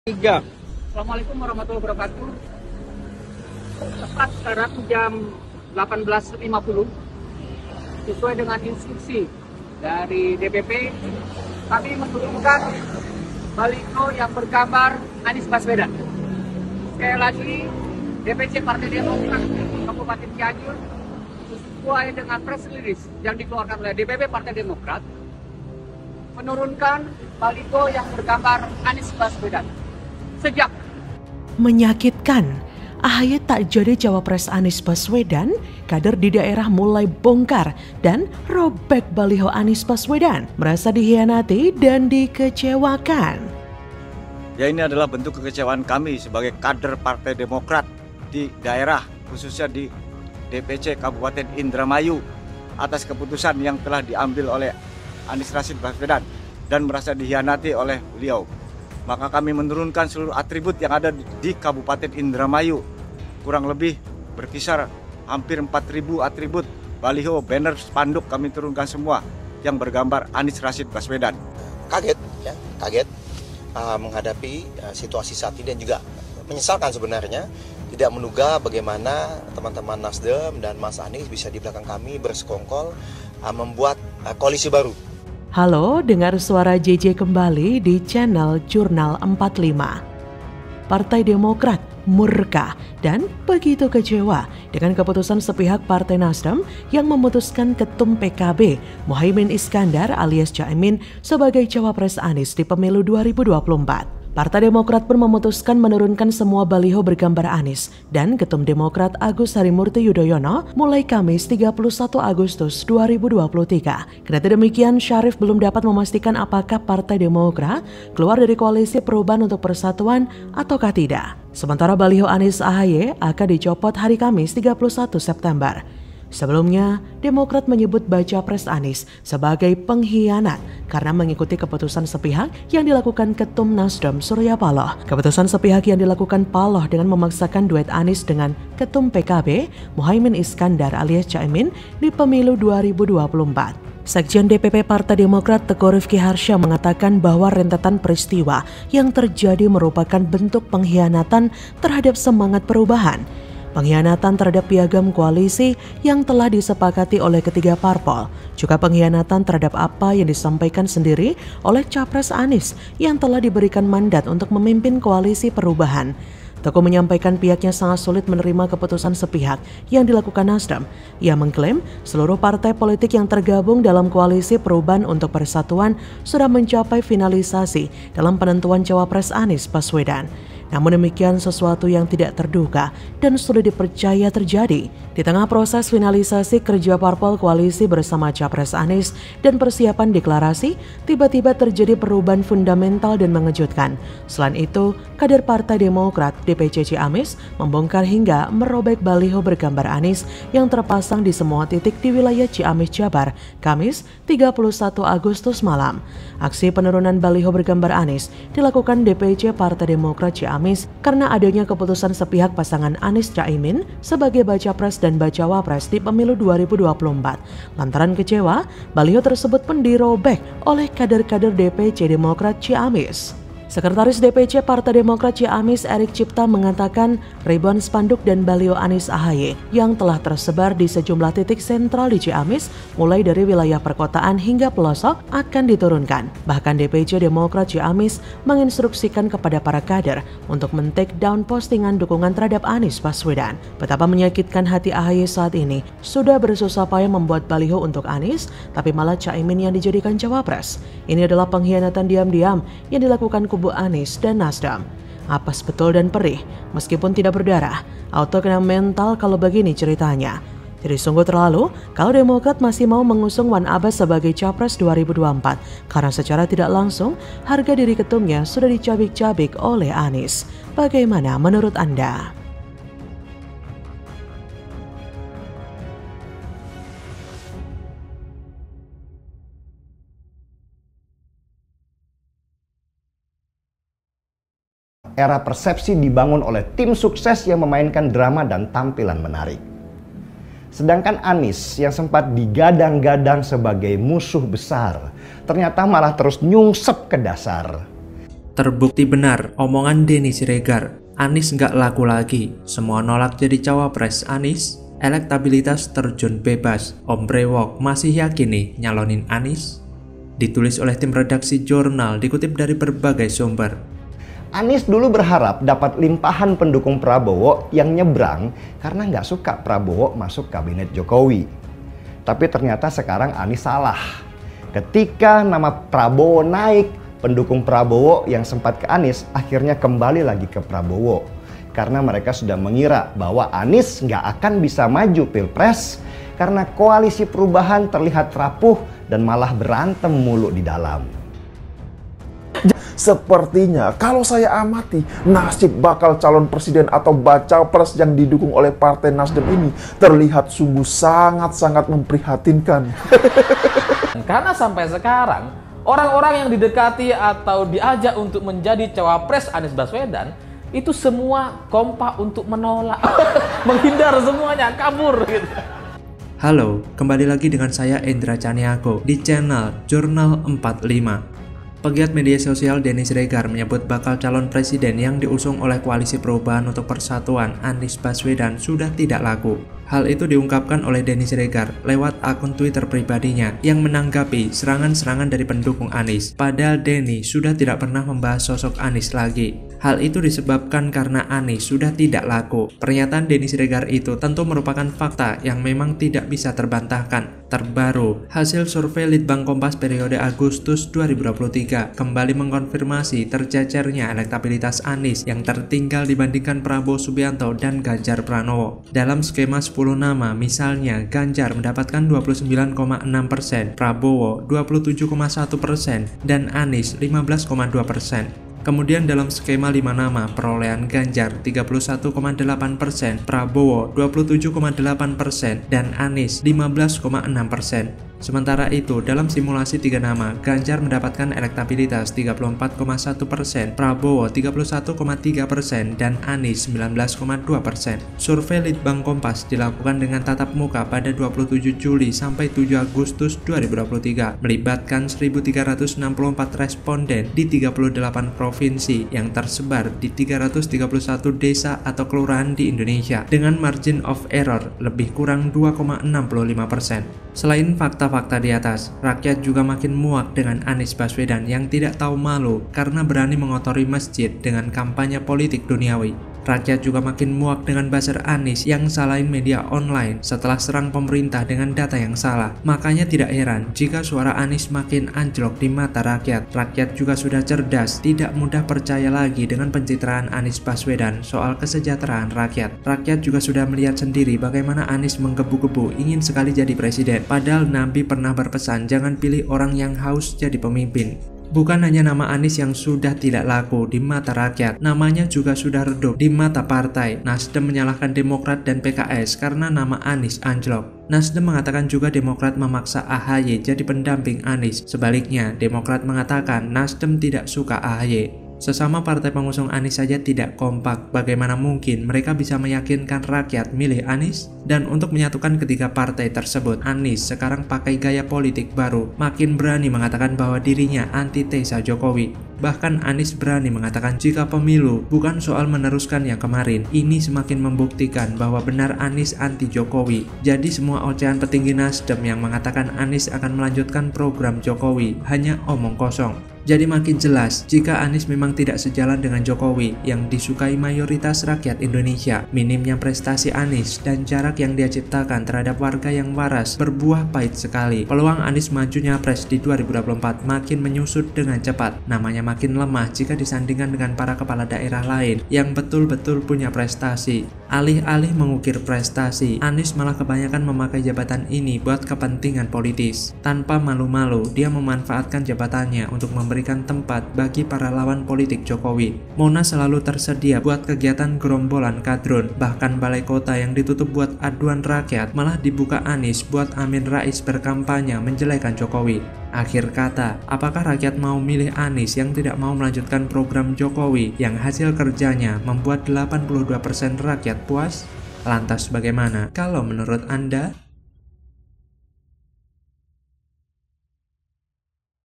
Tiga. Assalamualaikum warahmatullahi wabarakatuh. Tepat sekarang jam 18.50, sesuai dengan instruksi dari DPP, kami menurunkan baliho yang bergambar Anies Baswedan. Sekali lagi, DPC Partai Demokrat Kabupaten Cianjur sesuai dengan press release yang dikeluarkan oleh DPP Partai Demokrat menurunkan baliho yang bergambar Anies Baswedan. Sejak menyakitkan, AHY tak jadi cawapres Anies Baswedan, kader di daerah mulai bongkar dan robek baliho Anies Baswedan, merasa dikhianati dan dikecewakan. Ya, ini adalah bentuk kekecewaan kami sebagai kader Partai Demokrat di daerah, khususnya di DPC Kabupaten Indramayu, atas keputusan yang telah diambil oleh Anies Rashid Baswedan dan merasa dikhianati oleh beliau. Maka kami menurunkan seluruh atribut yang ada di Kabupaten Indramayu. Kurang lebih berkisar hampir 4.000 atribut, baliho, banner, spanduk kami turunkan semua yang bergambar Anies Rashid Baswedan. Kaget menghadapi situasi saat ini dan juga menyesalkan sebenarnya tidak menduga bagaimana teman-teman Nasdem dan Mas Anies bisa di belakang kami bersekongkol membuat koalisi baru. Halo, dengar suara JJ kembali di channel Jurnal 45. Partai Demokrat murka dan begitu kecewa dengan keputusan sepihak Partai Nasdem yang memutuskan Ketum PKB Muhaimin Iskandar alias Caimin sebagai cawapres Anies di pemilu 2024. Partai Demokrat pun memutuskan menurunkan semua baliho bergambar Anies dan Ketum Demokrat Agus Harimurti Yudhoyono mulai Kamis 31 Agustus 2023. Kendati demikian, Syarif belum dapat memastikan apakah Partai Demokrat keluar dari Koalisi Perubahan untuk Persatuan ataukah tidak. Sementara baliho Anies AHY akan dicopot hari Kamis 31 September. Sebelumnya, Demokrat menyebut baca pres Anies sebagai pengkhianat karena mengikuti keputusan sepihak yang dilakukan Ketum Nasdem Surya Paloh. Keputusan sepihak yang dilakukan Paloh dengan memaksakan duet Anies dengan Ketum PKB Muhaimin Iskandar alias Caimin di pemilu 2024. Sekjen DPP Partai Demokrat Teguh Rifki Harsha mengatakan bahwa rentetan peristiwa yang terjadi merupakan bentuk pengkhianatan terhadap semangat perubahan. Pengkhianatan terhadap piagam koalisi yang telah disepakati oleh ketiga parpol, juga pengkhianatan terhadap apa yang disampaikan sendiri oleh Capres Anies yang telah diberikan mandat untuk memimpin koalisi perubahan. Teguh menyampaikan pihaknya sangat sulit menerima keputusan sepihak yang dilakukan Nasdem. Ia mengklaim seluruh partai politik yang tergabung dalam koalisi perubahan untuk persatuan sudah mencapai finalisasi dalam penentuan cawapres Anies Baswedan. Namun demikian sesuatu yang tidak terduga dan sulit dipercaya terjadi. Di tengah proses finalisasi kerja parpol koalisi bersama Capres Anies dan persiapan deklarasi, tiba-tiba terjadi perubahan fundamental dan mengejutkan. Selain itu, kader Partai Demokrat DPC Ciamis membongkar hingga merobek baliho bergambar Anies yang terpasang di semua titik di wilayah Ciamis, Jabar, Kamis 31 Agustus malam. Aksi penurunan baliho bergambar Anies dilakukan DPC Partai Demokrat Ciamis karena adanya keputusan sepihak pasangan Anies Caimin sebagai baca pres dan bacawa pres di pemilu 2024. Lantaran kecewa, baliho tersebut pun dirobek oleh kader-kader DPC Demokrat Ciamis. Sekretaris DPC Partai Demokrat Ciamis Erik Cipta mengatakan ribuan spanduk dan baliho Anies AHY yang telah tersebar di sejumlah titik sentral di Ciamis mulai dari wilayah perkotaan hingga pelosok akan diturunkan. Bahkan DPC Demokrat Ciamis menginstruksikan kepada para kader untuk men-take down postingan dukungan terhadap Anies Baswedan. Betapa menyakitkan hati AHY saat ini, sudah bersusah payah membuat baliho untuk Anies, tapi malah Caimin yang dijadikan cawapres. Ini adalah pengkhianatan diam-diam yang dilakukan kubu Anies dan Nasdem. Apes betul dan perih, meskipun tidak berdarah. Auto kena mental kalau begini ceritanya. Jadi sungguh terlalu kalau Demokrat masih mau mengusung Wan Abbas sebagai Capres 2024 karena secara tidak langsung harga diri ketumnya sudah dicabik-cabik oleh Anies. Bagaimana menurut Anda? Era persepsi dibangun oleh tim sukses yang memainkan drama dan tampilan menarik. Sedangkan Anies yang sempat digadang-gadang sebagai musuh besar, ternyata malah terus nyungsep ke dasar. Terbukti benar omongan Denny Siregar, Anies nggak laku lagi, semua nolak jadi cawapres Anies, elektabilitas terjun bebas, Om Brewok masih yakin nih nyalonin Anies? Ditulis oleh tim redaksi jurnal, dikutip dari berbagai sumber. Anies dulu berharap dapat limpahan pendukung Prabowo yang nyebrang karena nggak suka Prabowo masuk kabinet Jokowi. Tapi ternyata sekarang Anies salah. Ketika nama Prabowo naik, pendukung Prabowo yang sempat ke Anies akhirnya kembali lagi ke Prabowo. Karena mereka sudah mengira bahwa Anies nggak akan bisa maju Pilpres karena koalisi perubahan terlihat rapuh dan malah berantem mulu di dalam. Sepertinya kalau saya amati, nasib bakal calon presiden atau baca pres yang didukung oleh Partai Nasdem ini terlihat sungguh sangat-sangat memprihatinkan. Karena sampai sekarang, orang-orang yang didekati atau diajak untuk menjadi cawapres Anies Baswedan itu semua kompak untuk menolak, menghindar semuanya, kabur gitu. Halo, kembali lagi dengan saya Endra Caniago di channel Jurnal 45. Pegiat media sosial Denny Siregar menyebut bakal calon presiden yang diusung oleh Koalisi Perubahan untuk Persatuan Anies Baswedan sudah tidak laku. Hal itu diungkapkan oleh Denny Siregar lewat akun Twitter pribadinya yang menanggapi serangan-serangan dari pendukung Anies. Padahal Denny sudah tidak pernah membahas sosok Anies lagi. Hal itu disebabkan karena Anies sudah tidak laku. Pernyataan Denny Siregar itu tentu merupakan fakta yang memang tidak bisa terbantahkan. Terbaru, hasil survei Litbang Kompas periode Agustus 2023 kembali mengkonfirmasi tercecernya elektabilitas Anies yang tertinggal dibandingkan Prabowo Subianto dan Ganjar Pranowo. Dalam skema 10 nama, misalnya Ganjar mendapatkan 29,6%, Prabowo 27,1%, dan Anies 15,2%. Kemudian dalam skema 5 nama, perolehan Ganjar 31,8%, Prabowo 27,8%, dan Anies 15,6%. Sementara itu, dalam simulasi 3 nama, Ganjar mendapatkan elektabilitas 34,1%, Prabowo 31,3%, dan Anies 19,2%. Survei Litbang Kompas dilakukan dengan tatap muka pada 27 Juli sampai 7 Agustus 2023, melibatkan 1.364 responden di 38 provinsi yang tersebar di 331 desa atau kelurahan di Indonesia, dengan margin of error lebih kurang 2,65%. Selain fakta-fakta di atas, rakyat juga makin muak dengan Anies Baswedan yang tidak tahu malu karena berani mengotori masjid dengan kampanye politik duniawi. Rakyat juga makin muak dengan buzzer Anies yang salahin media online setelah serang pemerintah dengan data yang salah. Makanya tidak heran jika suara Anies makin anjlok di mata rakyat. Rakyat juga sudah cerdas, tidak mudah percaya lagi dengan pencitraan Anies Baswedan soal kesejahteraan rakyat. Rakyat juga sudah melihat sendiri bagaimana Anies menggebu-gebu ingin sekali jadi presiden. Padahal Nabi pernah berpesan jangan pilih orang yang haus jadi pemimpin. Bukan hanya nama Anies yang sudah tidak laku di mata rakyat, namanya juga sudah redup di mata partai. Nasdem menyalahkan Demokrat dan PKS karena nama Anies anjlok. Nasdem mengatakan juga Demokrat memaksa AHY jadi pendamping Anies. Sebaliknya, Demokrat mengatakan Nasdem tidak suka AHY. Sesama partai pengusung Anies saja tidak kompak, bagaimana mungkin mereka bisa meyakinkan rakyat milih Anies? Dan untuk menyatukan ketiga partai tersebut, Anies sekarang pakai gaya politik baru, makin berani mengatakan bahwa dirinya antitesa Jokowi. Bahkan Anies berani mengatakan jika pemilu bukan soal meneruskan yang kemarin, ini semakin membuktikan bahwa benar Anies anti Jokowi. Jadi semua ocehan petinggi Nasdem yang mengatakan Anies akan melanjutkan program Jokowi hanya omong kosong. Jadi makin jelas jika Anies memang tidak sejalan dengan Jokowi yang disukai mayoritas rakyat Indonesia. Minimnya prestasi Anies dan jarak yang dia ciptakan terhadap warga yang waras berbuah pahit sekali. Peluang Anies maju nyapres di 2024 makin menyusut dengan cepat. Namanya makin lemah jika disandingkan dengan para kepala daerah lain yang betul-betul punya prestasi. Alih-alih mengukir prestasi, Anies malah kebanyakan memakai jabatan ini buat kepentingan politis. Tanpa malu-malu, dia memanfaatkan jabatannya untuk memberikan tempat bagi para lawan politik Jokowi. Monas selalu tersedia buat kegiatan gerombolan kadrun, bahkan balai kota yang ditutup buat aduan rakyat malah dibuka Anies buat Amin Rais berkampanye menjelekan Jokowi. Akhir kata, apakah rakyat mau milih Anies yang tidak mau melanjutkan program Jokowi yang hasil kerjanya membuat 82% rakyat puas? Lantas bagaimana kalau menurut Anda?